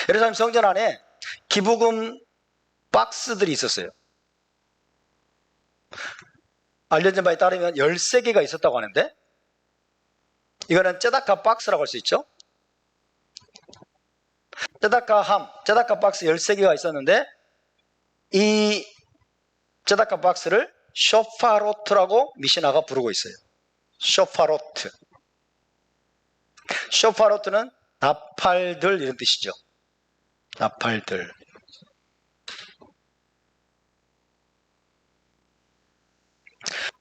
예루살렘 성전 안에 기부금 박스들이 있었어요. 알려진 바에 따르면 13개가 있었다고 하는데, 이거는 째다카 박스라고 할 수 있죠. 째다카 박스 13개가 있었는데, 이 째다카 박스를 쇼파로트라고 미시나가 부르고 있어요. 쇼파로트. 쇼파로트는 나팔들, 이런 뜻이죠. 나팔들.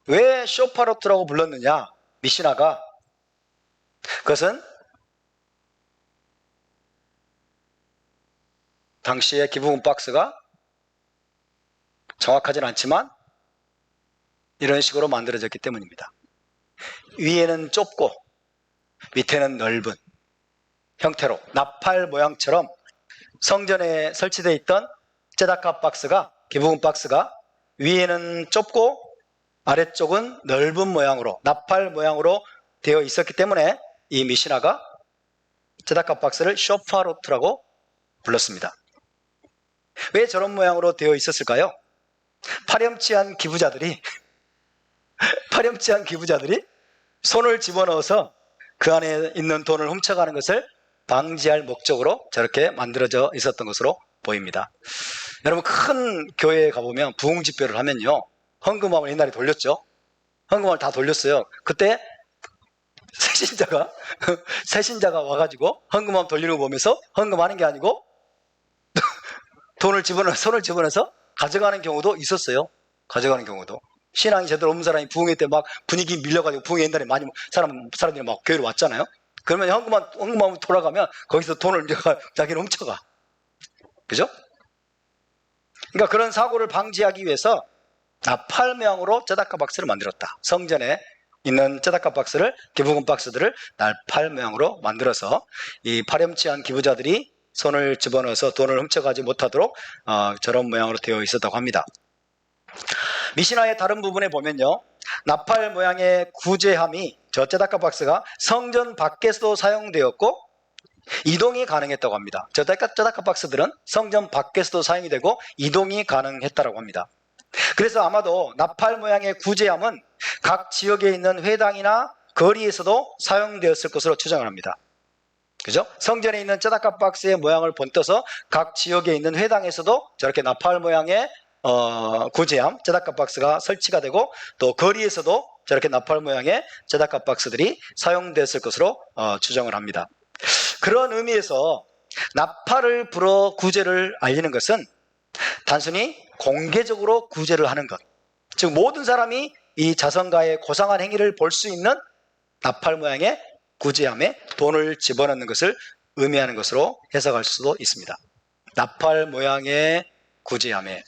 왜 쇼파로트라고 불렀느냐? 미시나가, 그것은 당시의 기부금 박스가 정확하진 않지만 이런 식으로 만들어졌기 때문입니다. 위에는 좁고 밑에는 넓은 형태로 나팔 모양처럼 성전에 설치되어 있던 째다카 박스가, 기부금 박스가 위에는 좁고 아래쪽은 넓은 모양으로, 나팔 모양으로 되어 있었기 때문에 이 미시나가 째다카 박스를 쇼파로트라고 불렀습니다. 왜 저런 모양으로 되어 있었을까요? 파렴치한 기부자들이 손을 집어넣어서 그 안에 있는 돈을 훔쳐가는 것을 방지할 목적으로 저렇게 만들어져 있었던 것으로 보입니다. 여러분, 큰 교회에 가보면 부흥집회를 하면요, 헌금함을 옛날에 돌렸죠. 헌금함을 다 돌렸어요. 그때 새신자가 와가지고 헌금함 돌리는 거 보면서 헌금하는 게 아니고 손을 집어넣어서 가져가는 경우도 있었어요. 가져가는 경우도. 신앙이 제대로 없는 사람이 부흥회 때 막 분위기 밀려가지고, 부흥회 옛날에 많이 사람들이 막 교회로 왔잖아요. 그러면 헌금함 돌아가면 거기서 돈을 자기는 훔쳐가. 그죠? 그러니까 그런 사고를 방지하기 위해서 나팔 모양으로 째다카 박스를 만들었다. 성전에 있는 째다카 박스를, 기부금 박스들을 나팔 모양으로 만들어서 이 파렴치한 기부자들이 손을 집어넣어서 돈을 훔쳐가지 못하도록 저런 모양으로 되어 있었다고 합니다. 미시나의 다른 부분에 보면요, 나팔 모양의 구제함이, 저 째다카 박스가 성전 밖에서도 사용되었고 이동이 가능했다고 합니다. 저 째다카 박스들은 성전 밖에서도 사용이 되고 이동이 가능했다고 합니다. 그래서 아마도 나팔 모양의 구제함은 각 지역에 있는 회당이나 거리에서도 사용되었을 것으로 추정을 합니다. 그죠? 성전에 있는 째다카 박스의 모양을 본떠서 각 지역에 있는 회당에서도 저렇게 나팔 모양의 구제함, 제닷값 박스가 설치가 되고 또 거리에서도 저렇게 나팔 모양의 제닷값 박스들이 사용됐을 것으로 추정을 합니다. 그런 의미에서 나팔을 불어 구제를 알리는 것은 단순히 공개적으로 구제를 하는 것, 즉 모든 사람이 이 자선가의 고상한 행위를 볼 수 있는 나팔 모양의 구제함에 돈을 집어넣는 것을 의미하는 것으로 해석할 수도 있습니다. 나팔 모양의 구제함에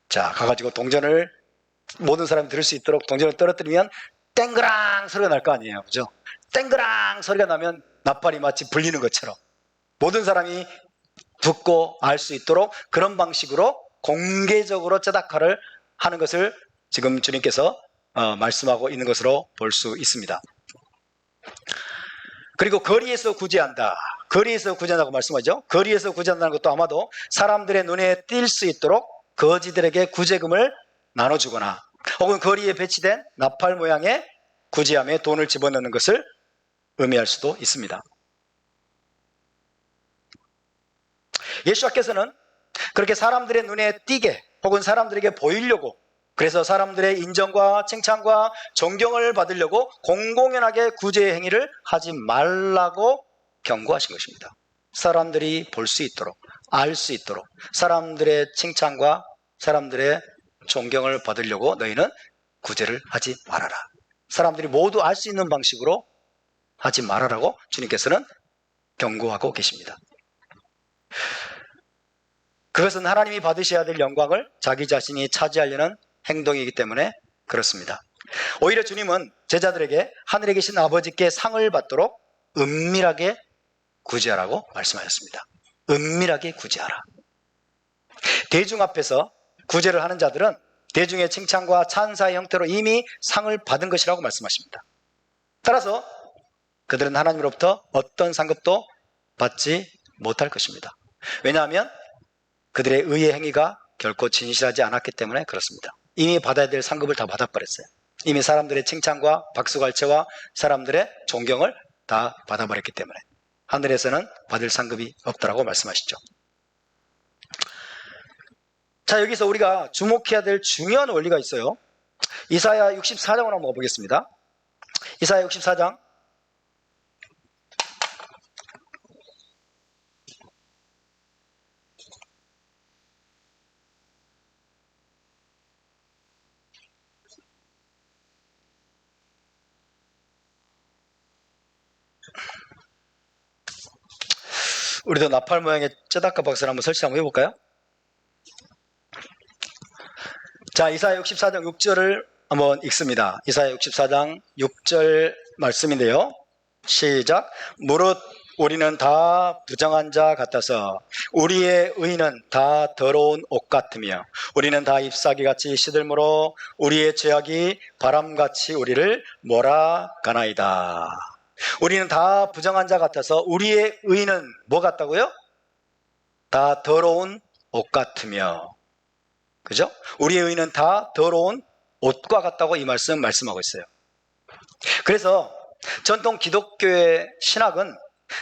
가가지고 동전을 모든 사람이 들을 수 있도록 동전을 떨어뜨리면 땡그랑 소리가 날 거 아니에요, 그죠? 땡그랑 소리가 나면 나팔이 마치 불리는 것처럼 모든 사람이 듣고 알 수 있도록 그런 방식으로 공개적으로 쩌다카를 하는 것을 지금 주님께서 말씀하고 있는 것으로 볼 수 있습니다. 그리고 거리에서 구제한다. 거리에서 구제한다고 말씀하죠. 거리에서 구제한다는 것도 아마도 사람들의 눈에 띌 수 있도록 거지들에게 구제금을 나눠주거나 혹은 거리에 배치된 나팔 모양의 구제함에 돈을 집어넣는 것을 의미할 수도 있습니다. 예수님께서는 그렇게 사람들의 눈에 띄게 혹은 사람들에게 보이려고, 그래서 사람들의 인정과 칭찬과 존경을 받으려고 공공연하게 구제 행위를 하지 말라고 경고하신 것입니다. 사람들이 볼 수 있도록, 알 수 있도록 사람들의 칭찬과 사람들의 존경을 받으려고 너희는 구제를 하지 말아라. 사람들이 모두 알 수 있는 방식으로 하지 말아라고 주님께서는 경고하고 계십니다. 그것은 하나님이 받으셔야 될 영광을 자기 자신이 차지하려는 행동이기 때문에 그렇습니다. 오히려 주님은 제자들에게 하늘에 계신 아버지께 상을 받도록 은밀하게 구제하라고 말씀하셨습니다. 은밀하게 구제하라. 대중 앞에서 구제를 하는 자들은 대중의 칭찬과 찬사의 형태로 이미 상을 받은 것이라고 말씀하십니다. 따라서 그들은 하나님으로부터 어떤 상급도 받지 못할 것입니다. 왜냐하면 그들의 의의 행위가 결코 진실하지 않았기 때문에 그렇습니다. 이미 받아야 될 상급을 다 받아버렸어요. 이미 사람들의 칭찬과 박수갈채와 사람들의 존경을 다 받아버렸기 때문에 하늘에서는 받을 상급이 없다라고 말씀하시죠. 자, 여기서 우리가 주목해야 될 중요한 원리가 있어요. 이사야 64장을 한번 보겠습니다. 이사야 64장 우리도 나팔 모양의 쩌다카 박스를 한번 설치 한번 해볼까요? 자, 이사야 64장 6절을 한번 읽습니다. 이사야 64장 6절 말씀인데요. 시작. 무릇 우리는 다 부정한 자 같아서 우리의 의는 다 더러운 옷 같으며 우리는 다 잎사귀같이 시들므로 우리의 죄악이 바람같이 우리를 몰아가나이다. 우리는 다 부정한 자 같아서 우리의 의는 뭐 같다고요? 다 더러운 옷 같으며, 그죠? 우리의 의는 다 더러운 옷과 같다고 이 말씀하고 있어요. 그래서 전통 기독교의 신학은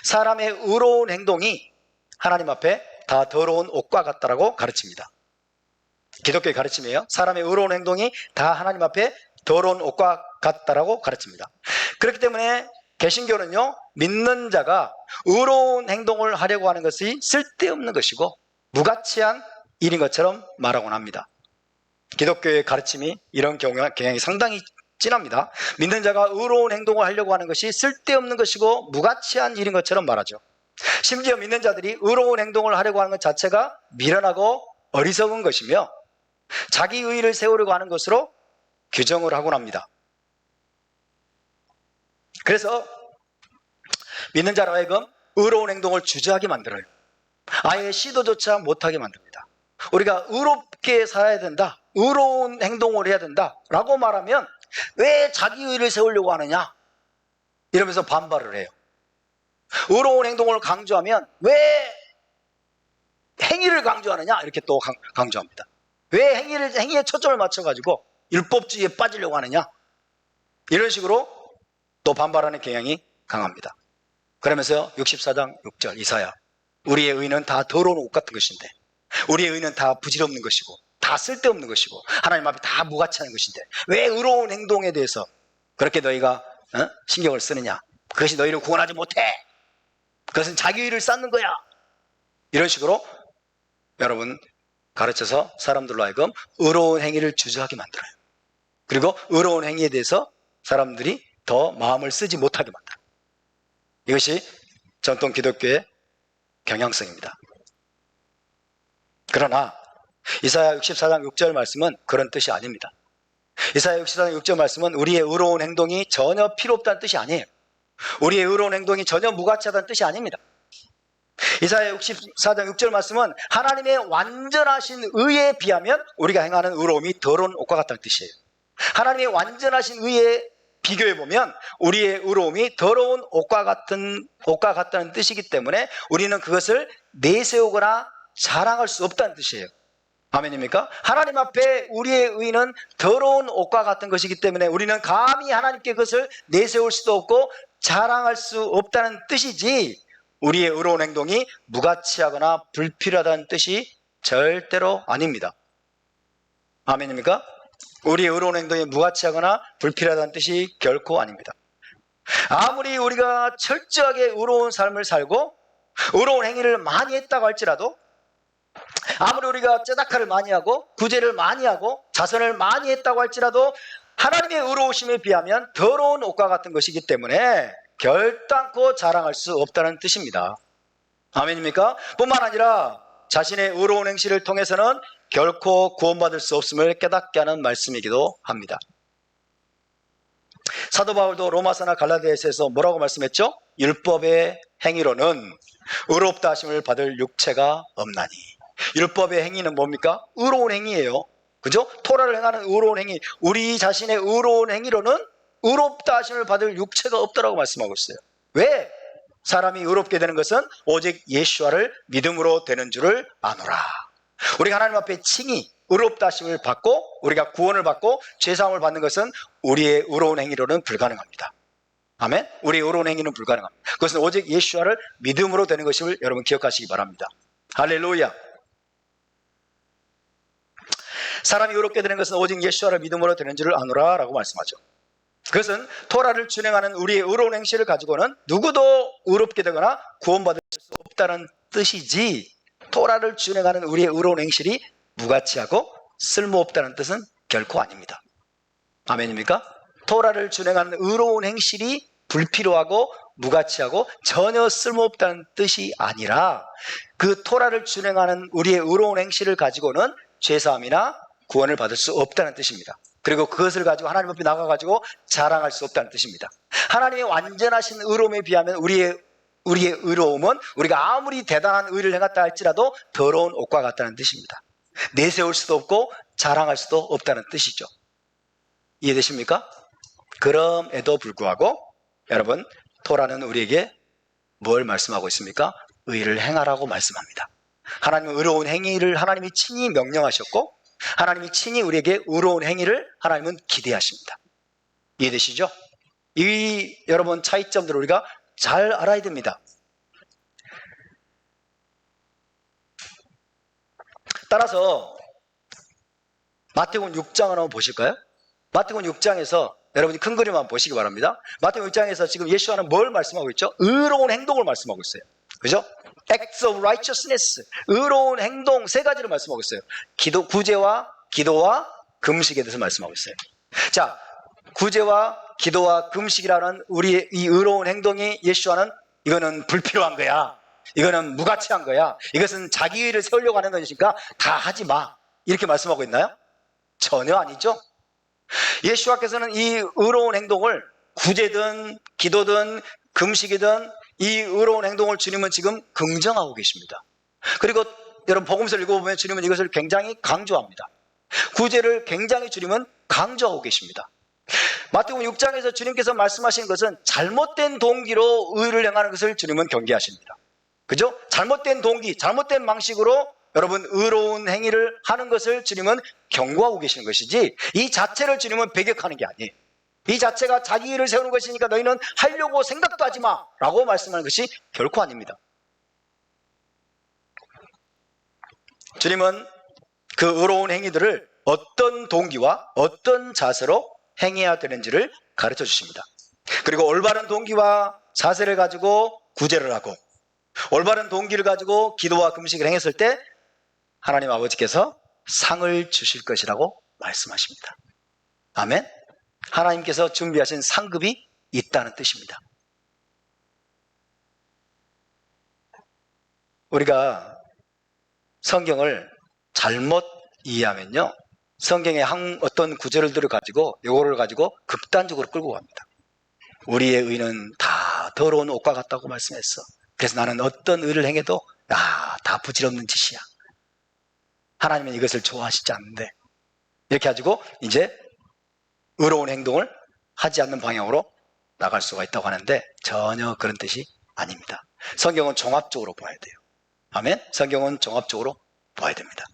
사람의 의로운 행동이 하나님 앞에 다 더러운 옷과 같다라고 가르칩니다. 기독교의 가르침이에요. 사람의 의로운 행동이 다 하나님 앞에 더러운 옷과 같다라고 가르칩니다. 그렇기 때문에 개신교는요, 믿는 자가 의로운 행동을 하려고 하는 것이 쓸데없는 것이고 무가치한 일인 것처럼 말하곤 합니다. 기독교의 가르침이 이런 경향이 상당히 진합니다. 믿는 자가 의로운 행동을 하려고 하는 것이 쓸데없는 것이고 무가치한 일인 것처럼 말하죠. 심지어 믿는 자들이 의로운 행동을 하려고 하는 것 자체가 미련하고 어리석은 것이며 자기 의의를 세우려고 하는 것으로 규정을 하곤 합니다. 그래서 믿는 자로 하여금 의로운 행동을 주저하게 만들어요. 아예 시도조차 못하게 만듭니다. 우리가 의롭게 살아야 된다, 의로운 행동을 해야 된다 라고 말하면 왜 자기 의의를 세우려고 하느냐 이러면서 반발을 해요. 의로운 행동을 강조하면 왜 행위를 강조하느냐 이렇게 또 강조합니다. 왜 행위에 초점을 맞춰가지고 율법주의에 빠지려고 하느냐 이런 식으로 또 반발하는 경향이 강합니다. 그러면서 64장 6절 이사야, 우리의 의는 다 더러운 옷 같은 것인데 우리의 의는 다 부질없는 것이고 다 다 쓸데없는 것이고 하나님 앞에 다 무가치하는 것인데 왜 의로운 행동에 대해서 그렇게 너희가 신경을 쓰느냐? 그것이 너희를 구원하지 못해. 그것은 자기의를 쌓는 거야. 이런 식으로 여러분 가르쳐서 사람들로 하여금 의로운 행위를 주저하게 만들어요. 그리고 의로운 행위에 대해서 사람들이 더 마음을 쓰지 못하게 만들어요. 이것이 전통 기독교의 경향성입니다. 그러나 이사야 64장 6절 말씀은 그런 뜻이 아닙니다. 이사야 64장 6절 말씀은 우리의 의로운 행동이 전혀 필요 없다는 뜻이 아니에요. 우리의 의로운 행동이 전혀 무가치하다는 뜻이 아닙니다. 이사야 64장 6절 말씀은 하나님의 완전하신 의에 비하면 우리가 행하는 의로움이 더러운 옷과 같다는 뜻이에요. 하나님의 완전하신 의에 비교해보면 우리의 의로움이 더러운 옷과 같다는 뜻이기 때문에 우리는 그것을 내세우거나 자랑할 수 없다는 뜻이에요. 아멘입니까? 하나님 앞에 우리의 의는 더러운 옷과 같은 것이기 때문에 우리는 감히 하나님께 그것을 내세울 수도 없고 자랑할 수 없다는 뜻이지, 우리의 의로운 행동이 무가치하거나 불필요하다는 뜻이 절대로 아닙니다. 아멘입니까? 우리의 의로운 행동이 무가치하거나 불필요하다는 뜻이 결코 아닙니다. 아무리 우리가 철저하게 의로운 삶을 살고 의로운 행위를 많이 했다고 할지라도, 아무리 우리가 째다카를 많이 하고 구제를 많이 하고 자선을 많이 했다고 할지라도 하나님의 의로우심에 비하면 더러운 옷과 같은 것이기 때문에 결단코 자랑할 수 없다는 뜻입니다. 아멘입니까? 뿐만 아니라 자신의 의로운 행실을 통해서는 결코 구원받을 수 없음을 깨닫게 하는 말씀이기도 합니다. 사도 바울도 로마서나 갈라디아서에서 뭐라고 말씀했죠? 율법의 행위로는 의롭다 하심을 받을 육체가 없나니. 율법의 행위는 뭡니까? 의로운 행위예요. 그죠? 토라를 행하는 의로운 행위. 우리 자신의 의로운 행위로는 의롭다 하심을 받을 육체가 없다라고 말씀하고 있어요. 왜? 사람이 의롭게 되는 것은 오직 예수와를 믿음으로 되는 줄을 아노라. 우리가 하나님 앞에 칭히 의롭다 하심을 받고 우리가 구원을 받고 죄사함을 받는 것은 우리의 의로운 행위로는 불가능합니다. 아멘? 우리의 의로운 행위는 불가능합니다. 그것은 오직 예수와를 믿음으로 되는 것임을 여러분 기억하시기 바랍니다. 할렐루야. 사람이 의롭게 되는 것은 오직 예수와를 믿음으로 되는 줄을 아노라 라고 말씀하죠. 그것은 토라를 준행하는 우리의 의로운 행실을 가지고는 누구도 의롭게 되거나 구원받을 수 없다는 뜻이지, 토라를 준행하는 우리의 의로운 행실이 무가치하고 쓸모없다는 뜻은 결코 아닙니다. 아멘입니까? 토라를 준행하는 의로운 행실이 불필요하고 무가치하고 전혀 쓸모없다는 뜻이 아니라 그 토라를 준행하는 우리의 의로운 행실을 가지고는 죄사함이나 구원을 받을 수 없다는 뜻입니다. 그리고 그것을 가지고 하나님 앞에 나가가지고 자랑할 수 없다는 뜻입니다. 하나님의 완전하신 의로움에 비하면 우리의 의로움은 우리가 아무리 대단한 의를 행했다 할지라도 더러운 옷과 같다는 뜻입니다. 내세울 수도 없고 자랑할 수도 없다는 뜻이죠. 이해되십니까? 그럼에도 불구하고 여러분, 토라는 우리에게 뭘 말씀하고 있습니까? 의를 행하라고 말씀합니다. 하나님은 의로운 행위를 하나님이 친히 명령하셨고 하나님이 친히 우리에게 의로운 행위를 하나님은 기대하십니다. 이해되시죠? 이 여러분 차이점들을 우리가 잘 알아야 됩니다. 따라서 마태복음 6장을 한번 보실까요? 마태복음 6장에서 여러분이 큰 그림 한번 보시기 바랍니다. 마태복음 6장에서 지금 예수와는 뭘 말씀하고 있죠? 의로운 행동을 말씀하고 있어요. 그죠? Acts of righteousness, 의로운 행동 세 가지를 말씀하고 있어요. 구제와 기도와 금식에 대해서 말씀하고 있어요. 자, 구제와 기도와 금식이라는 우리의 이 의로운 행동이 예수와는 이거는 불필요한 거야, 이거는 무가치한 거야, 이것은 자기의를 세우려고 하는 것이니까 다 하지 마, 이렇게 말씀하고 있나요? 전혀 아니죠. 예수와께서는 이 의로운 행동을 구제든 기도든 금식이든 이 의로운 행동을 주님은 지금 긍정하고 계십니다. 그리고 여러분 복음서를 읽어보면 주님은 이것을 굉장히 강조합니다. 구제를 굉장히 주님은 강조하고 계십니다. 마태복음 6장에서 주님께서 말씀하신 것은 잘못된 동기로 의를 행하는 것을 주님은 경계하십니다. 그죠? 잘못된 동기, 잘못된 방식으로 여러분 의로운 행위를 하는 것을 주님은 경고하고 계시는 것이지, 이 자체를 주님은 배격하는 게 아니에요. 이 자체가 자기 일을 세우는 것이니까 너희는 하려고 생각도 하지 마 라고 말씀하는 것이 결코 아닙니다. 주님은 그 의로운 행위들을 어떤 동기와 어떤 자세로 행해야 되는지를 가르쳐 주십니다. 그리고 올바른 동기와 자세를 가지고 구제를 하고 올바른 동기를 가지고 기도와 금식을 행했을 때 하나님 아버지께서 상을 주실 것이라고 말씀하십니다. 아멘. 하나님께서 준비하신 상급이 있다는 뜻입니다. 우리가 성경을 잘못 이해하면요, 성경의 어떤 구절들을 가지고 요거를 가지고 극단적으로 끌고 갑니다. 우리의 의는 다 더러운 옷과 같다고 말씀했어. 그래서 나는 어떤 의를 행해도 다 부질없는 짓이야. 하나님은 이것을 좋아하시지 않는데, 이렇게 가지고 이제 의로운 행동을 하지 않는 방향으로 나갈 수가 있다고 하는데 전혀 그런 뜻이 아닙니다. 성경은 종합적으로 봐야 돼요. 아멘. 성경은 종합적으로 봐야 됩니다.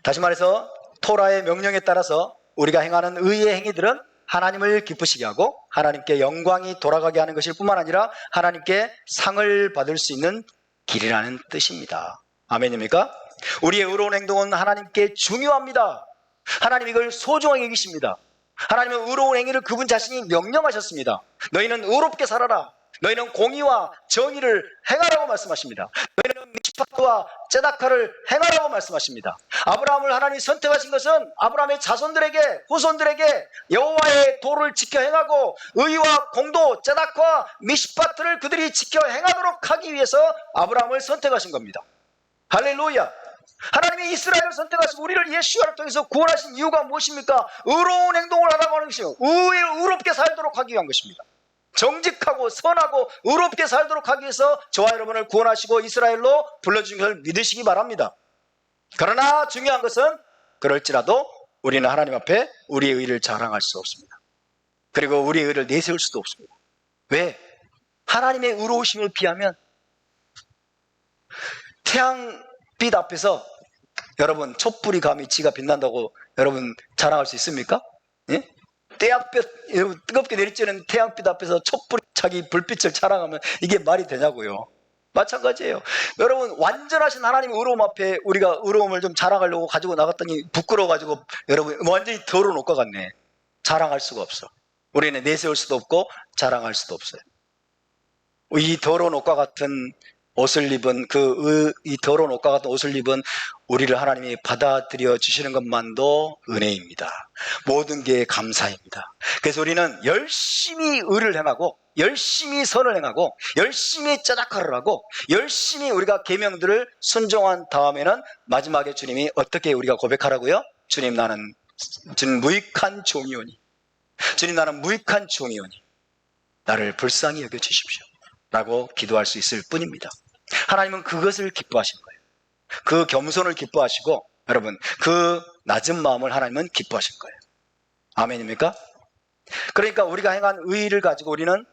다시 말해서 토라의 명령에 따라서 우리가 행하는 의의 행위들은 하나님을 기쁘시게 하고 하나님께 영광이 돌아가게 하는 것일 뿐만 아니라 하나님께 상을 받을 수 있는 길이라는 뜻입니다. 아멘입니까? 우리의 의로운 행동은 하나님께 중요합니다. 하나님 이걸 소중하게 여기십니다. 하나님은 의로운 행위를 그분 자신이 명령하셨습니다. 너희는 의롭게 살아라. 너희는 공의와 정의를 행하라고 말씀하십니다. 너희는 미슈파트와 ጼ다카를 행하라고 말씀하십니다. 아브라함을 하나님이 선택하신 것은 아브라함의 자손들에게, 후손들에게 여호와의 도를 지켜 행하고 의와 공도, ጼ다카와 미슈파트를 그들이 지켜 행하도록 하기 위해서 아브라함을 선택하신 겁니다. 할렐루야. 하나님이 이스라엘을 선택하시고 우리를 예수를 통해서 구원하신 이유가 무엇입니까? 의로운 행동을 하라고 하는 것이요, 의롭게 살도록 하기 위한 것입니다. 정직하고 선하고 의롭게 살도록 하기 위해서 저와 여러분을 구원하시고 이스라엘로 불러주신 것을 믿으시기 바랍니다. 그러나 중요한 것은 그럴지라도 우리는 하나님 앞에 우리의 의를 자랑할 수 없습니다. 그리고 우리의 의를 내세울 수도 없습니다. 왜? 하나님의 의로우심을 비하면 태양빛 앞에서 여러분 촛불이 감히 지가 빛난다고 여러분 자랑할 수 있습니까? 예? 뜨겁게 내리쬐는 태양빛 앞에서 촛불이 자기 불빛을 자랑하면 이게 말이 되냐고요. 마찬가지예요. 여러분 완전하신 하나님의 의로움 앞에 우리가 의로움을 좀 자랑하려고 가지고 나갔더니 부끄러워가지고 여러분 완전히 더러운 옷과 같네. 자랑할 수가 없어. 우리는 내세울 수도 없고 자랑할 수도 없어요. 이 더러운 옷과 같은 옷을 입은 이 더러운 옷과 같은 옷을 입은 우리를 하나님이 받아들여 주시는 것만도 은혜입니다. 모든 게 감사입니다. 그래서 우리는 열심히 의를 행하고 열심히 선을 행하고 열심히 짜다카를 하고 열심히 우리가 계명들을 순종한 다음에는 마지막에 주님이 어떻게 우리가 고백하라고요? 주님 나는 무익한 종이오니, 주님 나는 무익한 종이오니 나를 불쌍히 여겨주십시오 라고 기도할 수 있을 뿐입니다. 하나님은 그것을 기뻐하시는 거예요. 그 겸손을 기뻐하시고 여러분 그 낮은 마음을 하나님은 기뻐하실 거예요. 아멘입니까? 그러니까 우리가 행한 의의를 가지고 우리는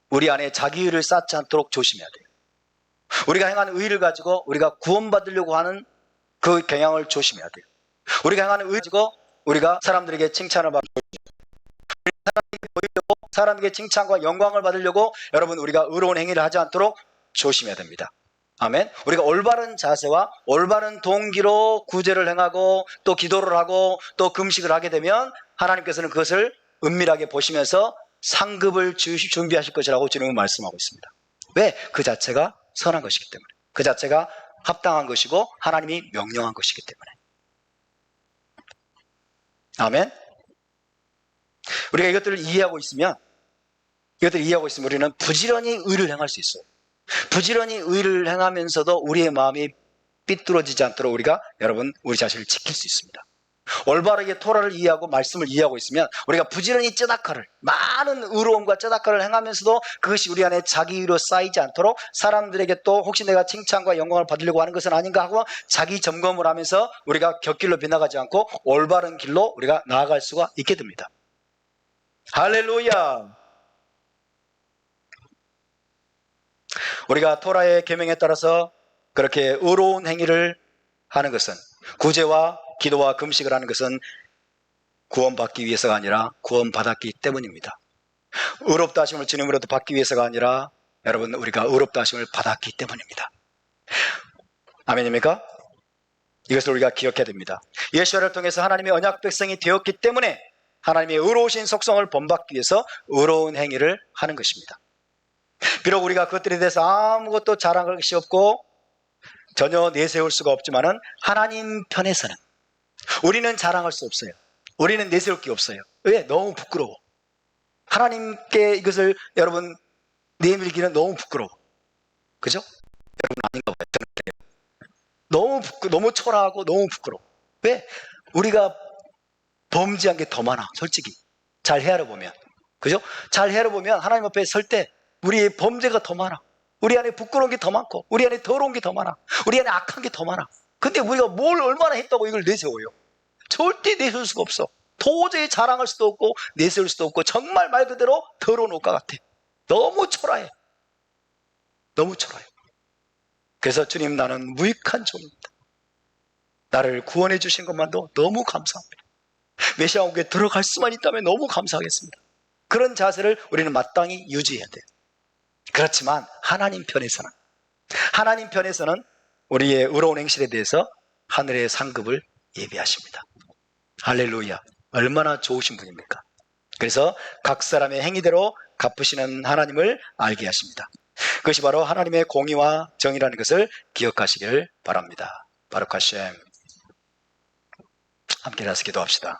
우리 안에 자기의를 쌓지 않도록 조심해야 돼요. 우리가 행한 의의를 가지고 우리가 구원받으려고 하는 그 경향을 조심해야 돼요. 우리가 행하는 의의를 가지고 우리가 사람들에게 칭찬을 받고 사람에게 칭찬과 영광을 받으려고 여러분 우리가 의로운 행위를 하지 않도록 조심해야 됩니다. 아멘. 우리가 올바른 자세와 올바른 동기로 구제를 행하고 또 기도를 하고 또 금식을 하게 되면 하나님께서는 그것을 은밀하게 보시면서 상급을 준비하실 것이라고 주님은 말씀하고 있습니다. 왜? 그 자체가 선한 것이기 때문에, 그 자체가 합당한 것이고 하나님이 명령한 것이기 때문에. 아멘. 우리가 이것들을 이해하고 있으면 우리는 부지런히 의를 행할 수 있어요. 부지런히 의를 행하면서도 우리의 마음이 삐뚤어지지 않도록 우리가 여러분 우리 자신을 지킬 수 있습니다. 올바르게 토라를 이해하고 말씀을 이해하고 있으면 우리가 부지런히 쩌다카를 많은 의로움과 쩌다카를 행하면서도 그것이 우리 안에 자기의로 쌓이지 않도록 사람들에게 또 혹시 내가 칭찬과 영광을 받으려고 하는 것은 아닌가 하고 자기 점검을 하면서 우리가 곁길로 빗나가지 않고 올바른 길로 우리가 나아갈 수가 있게 됩니다. 할렐루야. 우리가 토라의 계명에 따라서 그렇게 의로운 행위를 하는 것은, 구제와 기도와 금식을 하는 것은 구원받기 위해서가 아니라 구원받았기 때문입니다. 의롭다 하심을 주님으로부터 받기 위해서가 아니라 여러분 우리가 의롭다 하심을 받았기 때문입니다. 아멘입니까? 이것을 우리가 기억해야 됩니다. 예수를 통해서 하나님의 언약 백성이 되었기 때문에 하나님의 의로우신 속성을 본받기 위해서 의로운 행위를 하는 것입니다. 비록 우리가 그것들에 대해서 아무것도 자랑할 것이 없고 전혀 내세울 수가 없지만은 하나님 편에서는 우리는 자랑할 수 없어요. 우리는 내세울 게 없어요. 왜? 너무 부끄러워. 하나님께 이것을 여러분 내밀기는 너무 부끄러워. 그죠? 여러분 아닌가 봐요. 저는 그래요. 너무 초라하고 너무 부끄러워. 왜? 우리가 범죄한 게 더 많아. 솔직히 잘 헤아려 보면, 그죠? 잘 헤아려 보면 하나님 앞에 설 때 우리의 범죄가 더 많아. 우리 안에 부끄러운 게 더 많고, 우리 안에 더러운 게 더 많아. 우리 안에 악한 게 더 많아. 근데 우리가 뭘 얼마나 했다고 이걸 내세워요? 절대 내세울 수가 없어. 도저히 자랑할 수도 없고 내세울 수도 없고, 정말 말 그대로 더러운 옷과 같아. 너무 초라해. 너무 초라해. 그래서 주님, 나는 무익한 종입니다. 나를 구원해 주신 것만도 너무 감사합니다. 메시아 옥에 들어갈 수만 있다면 너무 감사하겠습니다. 그런 자세를 우리는 마땅히 유지해야 돼요. 그렇지만 하나님 편에서는 우리의 의로운 행실에 대해서 하늘의 상급을 예비하십니다. 할렐루야. 얼마나 좋으신 분입니까? 그래서 각 사람의 행위대로 갚으시는 하나님을 알게 하십니다. 그것이 바로 하나님의 공의와 정의라는 것을 기억하시길 바랍니다. 바룩 하셈. 함께 나서 기도합시다.